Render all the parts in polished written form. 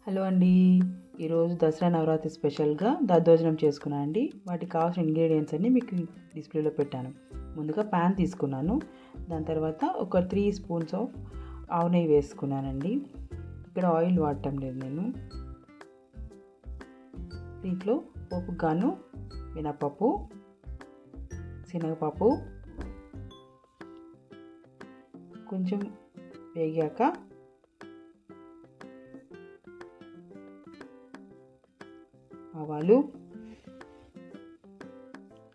Hello అండి. ఈరోజు దసరా నవరాత్రి స్పెషల్గా దద్దోజనం చేసుకున్నాను అండి. వాటికి కావాల్సిన ఇంగ్రీడియంట్స్ అన్నీ మీకు డిస్ప్లేలో పెట్టాను. ముందుగా ప్యాన్ తీసుకున్నాను. దాని తర్వాత ఒక 3 స్పూన్స్ ఆఫ్ ఆవు నెయ్యి వేసుకున్నానండి. ఇక్కడ ఆయిల్ వాడటం లేదు నేను. దీంట్లో పోపుకు గాను మినపప్పు, శనగపప్పు కొంచెం వేగాక ఆవాలు,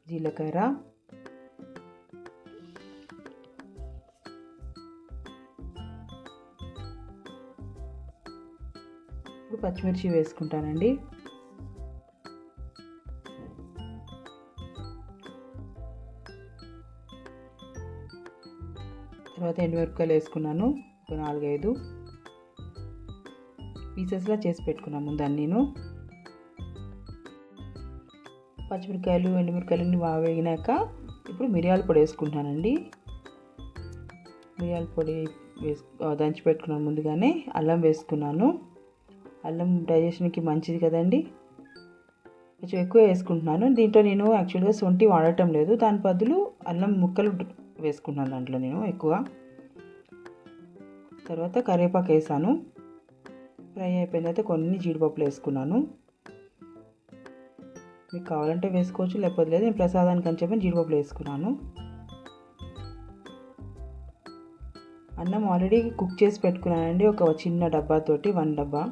జీలకర్ర, ఇప్పుడు పచ్చిమిర్చి వేసుకుంటానండి. తర్వాత ఎండుమిరపకాయలు వేసుకున్నాను, ఒక 4-5 పీసెస్లా చేసి పెట్టుకున్నాను ముందు అన్నీను. పచ్చిమిరకాయలు ఎండుమిరకాయలన్నీ బాగా వేగినాక ఇప్పుడు మిరియాల పొడి వేసుకుంటానండి. మిరియాల పొడి దంచి పెట్టుకున్నాను ముందుగానే. అల్లం వేసుకున్నాను. అల్లం డైజెషన్కి మంచిది కదండి, కొంచెం ఎక్కువ వేసుకుంటున్నాను. దీంట్లో నేను యాక్చువల్గా శొంఠి వాడటం లేదు, దాని బదులు అల్లం ముక్కలు వేసుకుంటున్నాను దాంట్లో నేను ఎక్కువ. తర్వాత కరివేపాకు వేసాను. ఫ్రై అయిపోయిన తర్వాత కొన్ని జీడిపప్పులు వేసుకున్నాను. మీకు కావాలంటే వేసుకోవచ్చు, లేకపోతే లేదు. నేను ప్రసాదానికి అని చెప్పి జీడిపప్పులు వేసుకున్నాను. అన్నం ఆల్రెడీ కుక్ చేసి పెట్టుకున్నానండి, ఒక చిన్న డబ్బాతోటి 1 డబ్బా.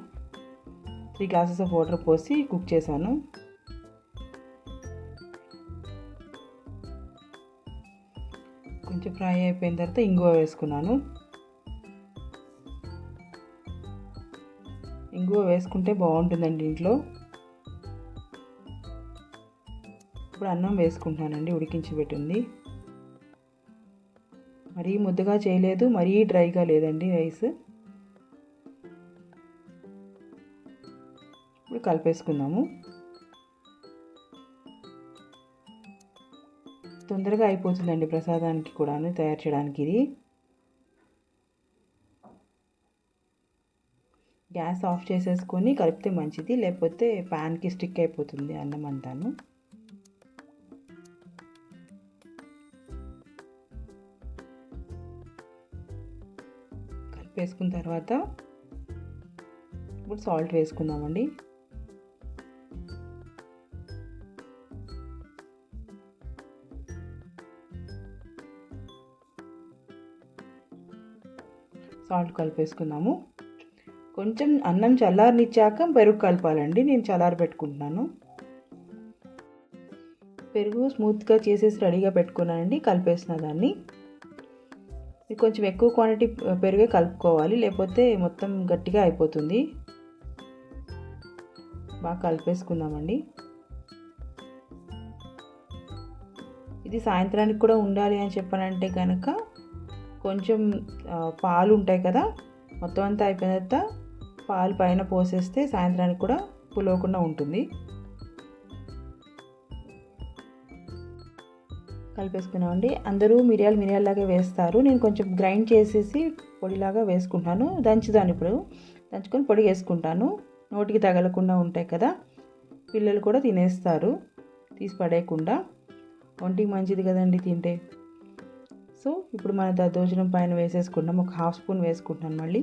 3 గ్లాసెస్ ఆఫ్ వాటర్ పోసి కుక్ చేశాను. కొంచెం ఫ్రై అయిపోయిన తర్వాత ఇంగువ వేసుకున్నాను. ఇంగువ వేసుకుంటే బాగుంటుందండి ఇంట్లో. ఇప్పుడు అన్నం వేసుకుంటానండి, ఉడికించి పెట్టింది. మరీ ముద్దగా చేయలేదు, మరీ డ్రైగా లేదండి రైస్. ఇప్పుడు కలిపేసుకుందాము. తొందరగా అయిపోతుందండి ప్రసాదానికి కూడా తయారు చేయడానికి. ఇది గ్యాస్ ఆఫ్ చేసేసుకొని కలిపితే మంచిది, లేకపోతే ప్యాన్కి స్టిక్ అయిపోతుంది అన్నం అంతాను. వేసుకున్న తర్వాత ఇప్పుడు సాల్ట్ వేసుకుందామండి. సాల్ట్ కలిపేసుకుందాము. కొంచెం అన్నం చల్లారనిచ్చాక పెరుగు కలపాలండి. నేను చల్లారి పెట్టుకుంటున్నాను. పెరుగు స్మూత్గా చేసేసి రెడీగా పెట్టుకున్నానండి. కలిపేసిన దాన్ని కొంచెం ఎక్కువ క్వాంటిటీ పెరుగే కలుపుకోవాలి, లేకపోతే మొత్తం గట్టిగా అయిపోతుంది. బాగా కలిపేసుకుందామండి. ఇది సాయంత్రానికి కూడా ఉండాలి అని చెప్పానంటే కనుక కొంచెం పాలు ఉంటాయి కదా, మొత్తం అంతా అయిపోయిన తర్వాత పాలు పైన పోసేస్తే సాయంత్రానికి కూడా పులవకుండా ఉంటుంది. కలిపేసుకున్నామండి. అందరూ మిరియాలలాగా వేస్తారు, నేను కొంచెం గ్రైండ్ చేసేసి పొడిలాగా వేసుకుంటాను. దంచుదాన్ని ఇప్పుడు దంచుకొని పొడి వేసుకుంటాను. నోటికి తగలకుండా ఉంటాయి కదా, పిల్లలు కూడా తినేస్తారు తీసి పడేయకుండా. ఒంటికి మంచిది కదండి తింటే. సో ఇప్పుడు మన దద్దోజనం పైన వేసేసుకుంటాం. ఒక 1/2 స్పూన్ వేసుకుంటాను మళ్ళీ.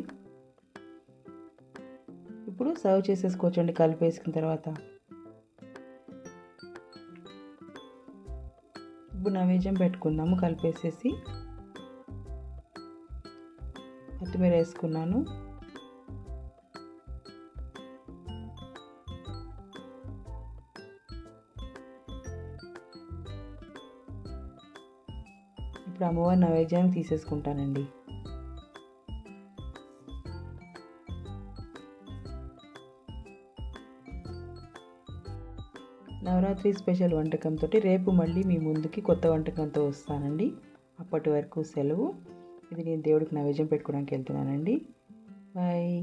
ఇప్పుడు సర్వ్ చేసేసుకోవచ్చండి కలిపేసుకున్న తర్వాత. ఇప్పుడు నైవేద్యం పెట్టుకుందాము. కలిపేసేసి కొత్తిమీర వేసుకున్నాను. ఇప్పుడు అమ్మవారి నైవేద్యాన్ని తీసేసుకుంటానండి. నవరాత్రి స్పెషల్ వంటకంతో రేపు మళ్ళీ మీ ముందుకి కొత్త వంటకంతో వస్తానండి. అప్పటి వరకు సెలవు. ఇది నేను దేవుడికి నైవేద్యం పెట్టుకోవడానికి వెళ్తున్నానండి. బాయ్.